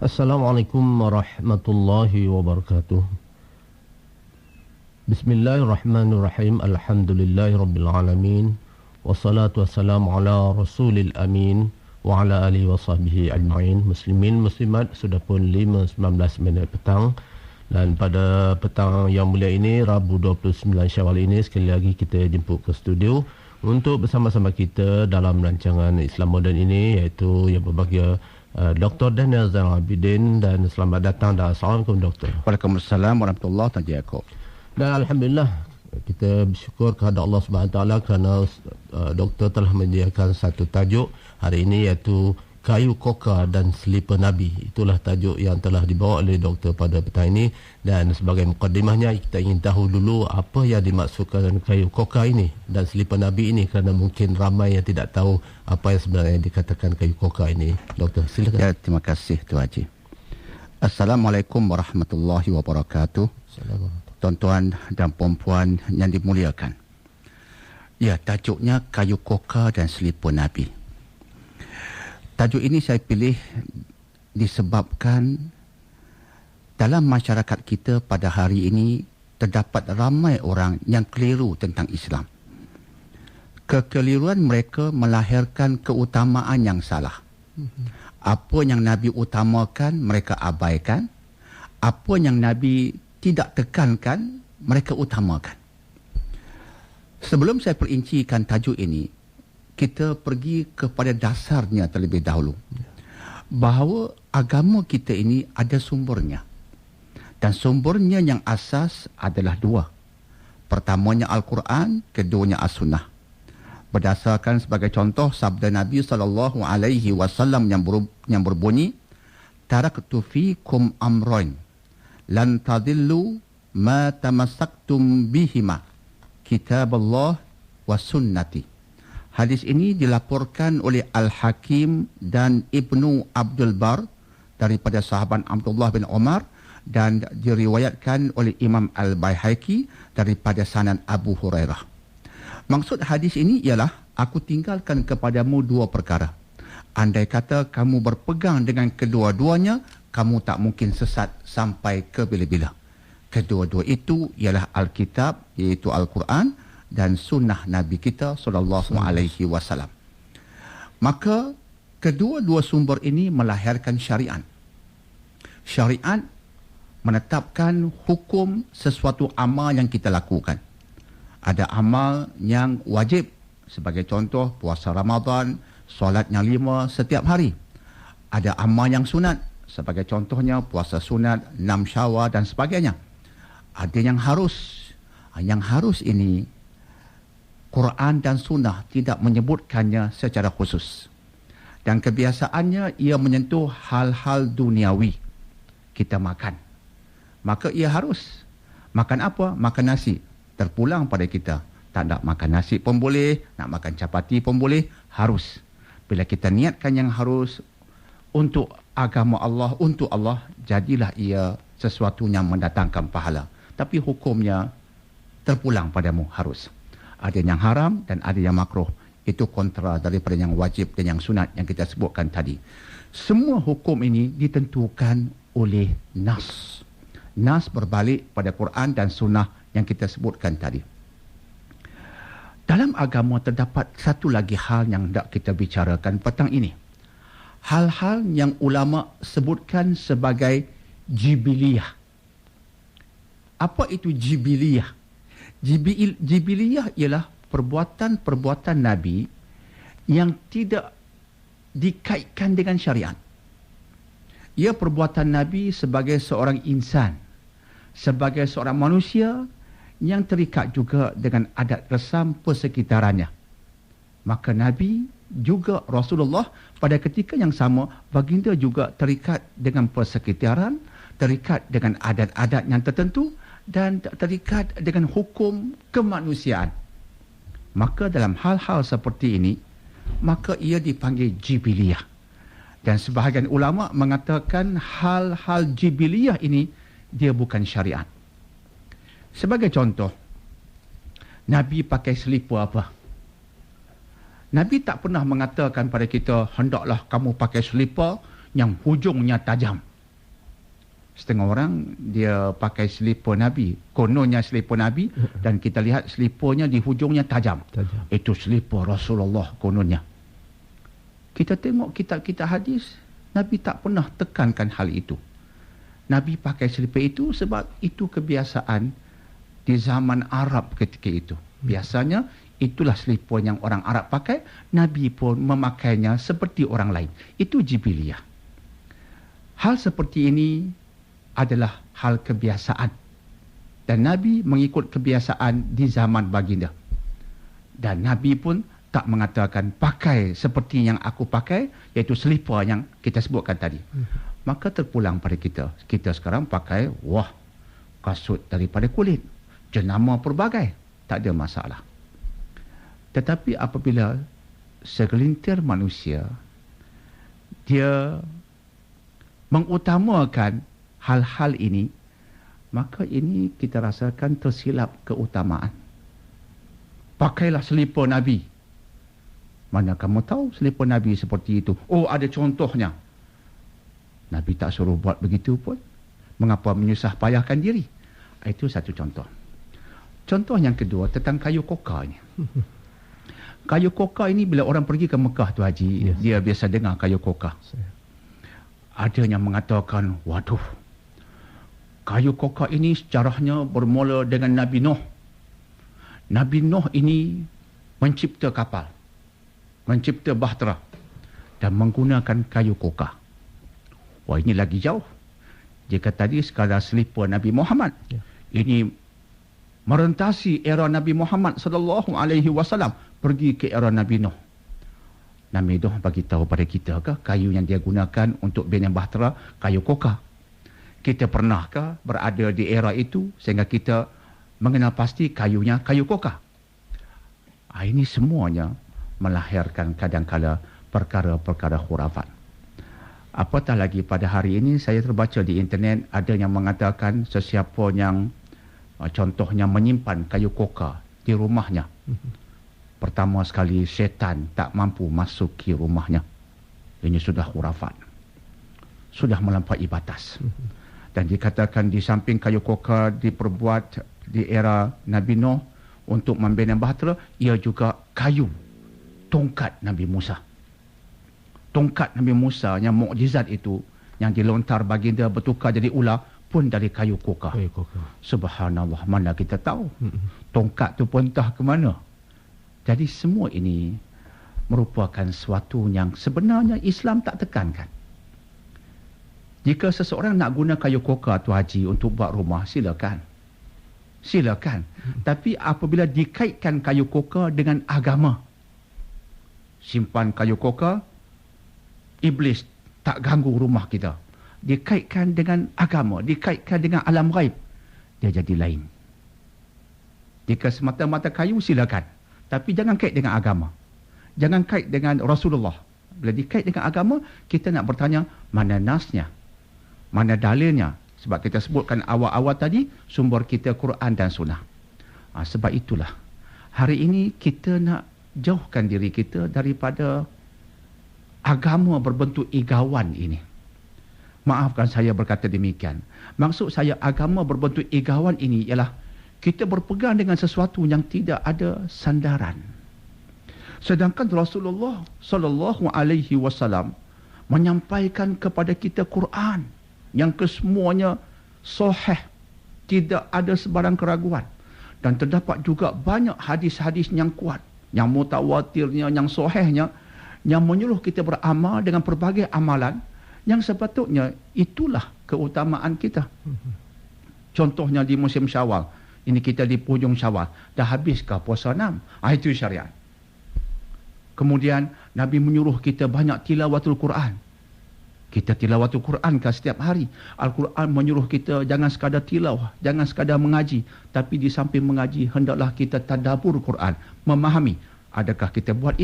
Assalamualaikum warahmatullahi wabarakatuh. Bismillahirrahmanirrahim. Alhamdulillahirabbil alamin. Wassalatu wassalamu ala rasulil amin wa ala alihi wasahbihi ajma'in. Muslimin muslimat, sudah pun 5:19 petang. Dan pada petang yang mulia ini, Rabu 29 Syawal ini, sekali lagi kita jemput ke studio untuk bersama-sama kita dalam rancangan Islam Moden ini, iaitu yang berbahagia Dr. Daniel Zainal Abidin. Dan selamat datang dan Assalamualaikum Doktor. Waalaikumsalam warahmatullahi wabarakatuh. Dan Alhamdulillah, kita bersyukur kepada Allah SWT kerana Doktor telah menyediakan satu tajuk hari ini, iaitu Kayu Koka dan Selipar Nabi. Itulah tajuk yang telah dibawa oleh Doktor pada petang ini. Dan sebagai mukadimahnya, kita ingin tahu dulu apa yang dimaksudkan kayu koka ini dan selipar Nabi ini, kerana mungkin ramai yang tidak tahu apa yang sebenarnya dikatakan kayu koka ini. Doktor, silakan. Ya, terima kasih Tuan Haji. Assalamualaikum warahmatullahi wabarakatuh. Tuan-tuan dan puan-puan yang dimuliakan. Ya, tajuknya Kayu Koka dan Selipar Nabi. Tajuk ini saya pilih disebabkan dalam masyarakat kita pada hari ini terdapat ramai orang yang keliru tentang Islam. Kekeliruan mereka melahirkan keutamaan yang salah. Apa yang Nabi utamakan, mereka abaikan. Apa yang Nabi tidak tekankan, mereka utamakan. Sebelum saya perincikan tajuk ini, kita pergi kepada dasarnya terlebih dahulu. Bahawa agama kita ini ada sumbernya. Dan sumbernya yang asas adalah dua. Pertamanya Al-Quran, keduanya As-Sunnah. Berdasarkan sebagai contoh sabda Nabi SAW yang berbunyi, Taraktu fikum amroin, lan tadillu ma tamassaktum bihima, kitab Allah wa sunnati. Hadis ini dilaporkan oleh Al-Hakim dan Ibnu Abdul Bar daripada sahabat Abdullah bin Umar, dan diriwayatkan oleh Imam Al-Baihaqi daripada sanad Abu Hurairah. Maksud hadis ini ialah, aku tinggalkan kepadamu dua perkara. Andai kata kamu berpegang dengan kedua-duanya, kamu tak mungkin sesat sampai ke bila-bila. Kedua-dua itu ialah Alkitab, iaitu Al-Quran, dan sunnah Nabi kita SAW. Maka kedua-dua sumber ini melahirkan syariat. Syariat menetapkan hukum sesuatu amal yang kita lakukan. Ada amal yang wajib, sebagai contoh puasa Ramadan, solat yang 5 setiap hari. Ada amal yang sunat, sebagai contohnya puasa sunat 6 Syawal dan sebagainya. Ada yang harus. Yang harus ini Quran dan sunnah tidak menyebutkannya secara khusus. Dan kebiasaannya ia menyentuh hal-hal duniawi. Kita makan, maka ia harus. Makan apa? Makan nasi. Terpulang pada kita. Tak nak makan nasi pun boleh, nak makan capati pun boleh, harus. Bila kita niatkan yang harus untuk agama Allah, untuk Allah, jadilah ia sesuatu yang mendatangkan pahala. Tapi hukumnya terpulang padamu, harus. Ada yang haram dan ada yang makruh. Itu kontra daripada yang wajib dan yang sunat yang kita sebutkan tadi. Semua hukum ini ditentukan oleh nas. Nas berbalik pada Quran dan sunnah yang kita sebutkan tadi. Dalam agama terdapat satu lagi hal yang hendak kita bicarakan petang ini. Hal-hal yang ulama sebutkan sebagai jibiliyah. Apa itu jibiliyah? Jibiliyah ialah perbuatan-perbuatan Nabi yang tidak dikaitkan dengan syariat. Ia perbuatan Nabi sebagai seorang insan, sebagai seorang manusia yang terikat juga dengan adat resam persekitarannya. Maka Nabi juga Rasulullah pada ketika yang sama, baginda juga terikat dengan persekitaran, terikat dengan adat-adat yang tertentu, dan terikat dengan hukum kemanusiaan. Maka dalam hal-hal seperti ini, maka ia dipanggil jibiliyah. Dan sebahagian ulama mengatakan hal-hal jibiliyah ini dia bukan syariat. Sebagai contoh, Nabi pakai selipar apa? Nabi tak pernah mengatakan pada kita, hendaklah kamu pakai selipar yang hujungnya tajam. Setengah orang dia pakai selipar Nabi, kononnya selipar Nabi, dan kita lihat seliparnya di hujungnya tajam. Itu selipar Rasulullah kononnya. Kita tengok kitab-kitab hadis, Nabi tak pernah tekankan hal itu. Nabi pakai selipar itu sebab itu kebiasaan di zaman Arab ketika itu. Biasanya itulah selipar yang orang Arab pakai, Nabi pun memakainya seperti orang lain. Itu jibiliyah. Hal seperti ini adalah hal kebiasaan. Dan Nabi mengikut kebiasaan di zaman baginda. Dan Nabi pun tak mengatakan pakai seperti yang aku pakai, iaitu selipar yang kita sebutkan tadi. Maka terpulang pada kita. Kita sekarang pakai, kasut daripada kulit. Jenama pelbagai. Tak ada masalah. Tetapi apabila segelintir manusia, dia mengutamakan hal-hal ini, maka ini kita rasakan tersilap keutamaan. Pakailah selipar Nabi. Mana kamu tahu selipar Nabi seperti itu? Oh, ada contohnya. Nabi tak suruh buat begitu pun. Mengapa menyusah payahkan diri? Itu satu contoh. Contoh yang kedua tentang kayu koka ini. Kayu koka ini bila orang pergi ke Mekah tu Haji, dia biasa dengar kayu koka. Ada yang mengatakan, waduh, kayu koka ini sejarahnya bermula dengan Nabi Nuh. Nabi Nuh ini mencipta kapal, mencipta bahtera dan menggunakan kayu koka. Wah, ini lagi jauh. Jika tadi sekadar selipar Nabi Muhammad, ini merentasi era Nabi Muhammad sallallahu alaihi wasallam pergi ke era Nabi Nuh. Nabi Nuh bagi tahu pada kita kayu yang dia gunakan untuk bina bahtera kayu koka. Kita pernahkah berada di era itu sehingga kita mengenal pasti kayunya kayu koka? Ini semuanya melahirkan kadang-kala perkara-perkara khurafat. Apatah lagi pada hari ini saya terbaca di internet ada yang mengatakan sesiapa yang contohnya menyimpan kayu koka di rumahnya, pertama sekali syaitan tak mampu masuk ke rumahnya. Ini sudah khurafat, sudah melampaui batas. Dan dikatakan di samping kayu koka diperbuat di era Nabi Nuh untuk membina bahtera, ia juga kayu tongkat Nabi Musa. Tongkat Nabi Musa yang mukjizat itu, yang dilontar baginda bertukar jadi ular, pun dari kayu koka. Subhanallah, mana kita tahu. Tongkat tu pun entah ke mana. Jadi semua ini merupakan sesuatu yang sebenarnya Islam tak tekankan. Jika seseorang nak guna kayu koka tu Haji untuk buat rumah, silakan. Silakan. Tapi apabila dikaitkan kayu koka dengan agama, simpan kayu koka, iblis tak ganggu rumah kita. Dikaitkan dengan agama, dikaitkan dengan alam ghaib, dia jadi lain. Jika semata-mata kayu, silakan. Tapi jangan kait dengan agama. Jangan kait dengan Rasulullah. Bila dikait dengan agama, kita nak bertanya, mana nasnya? Mana dalilnya? Sebab kita sebutkan awal-awal tadi, sumber kita Quran dan Sunnah. Sebab itulah, hari ini kita nak jauhkan diri kita daripada agama berbentuk igawan ini. Maafkan saya berkata demikian. Maksud saya agama berbentuk igawan ini ialah kita berpegang dengan sesuatu yang tidak ada sandaran. Sedangkan Rasulullah sallallahu alaihi wasallam menyampaikan kepada kita Quran yang kesemuanya sahih, tidak ada sebarang keraguan. Dan terdapat juga banyak hadis-hadis yang kuat, yang mutawatirnya, yang sahihnya, yang menyuruh kita beramal dengan pelbagai amalan yang sepatutnya itulah keutamaan kita. Contohnya di musim Syawal. Ini kita di hujung Syawal. Dah habiskah puasa 6? Itu syariat. Kemudian Nabi menyuruh kita banyak tilawatul Quran. Kita tilawatul Quran kan setiap hari. Al-Quran menyuruh kita jangan sekadar tilawah, jangan sekadar mengaji, tapi di samping mengaji hendaklah kita tadabbur Quran, memahami. Adakah kita buat itu?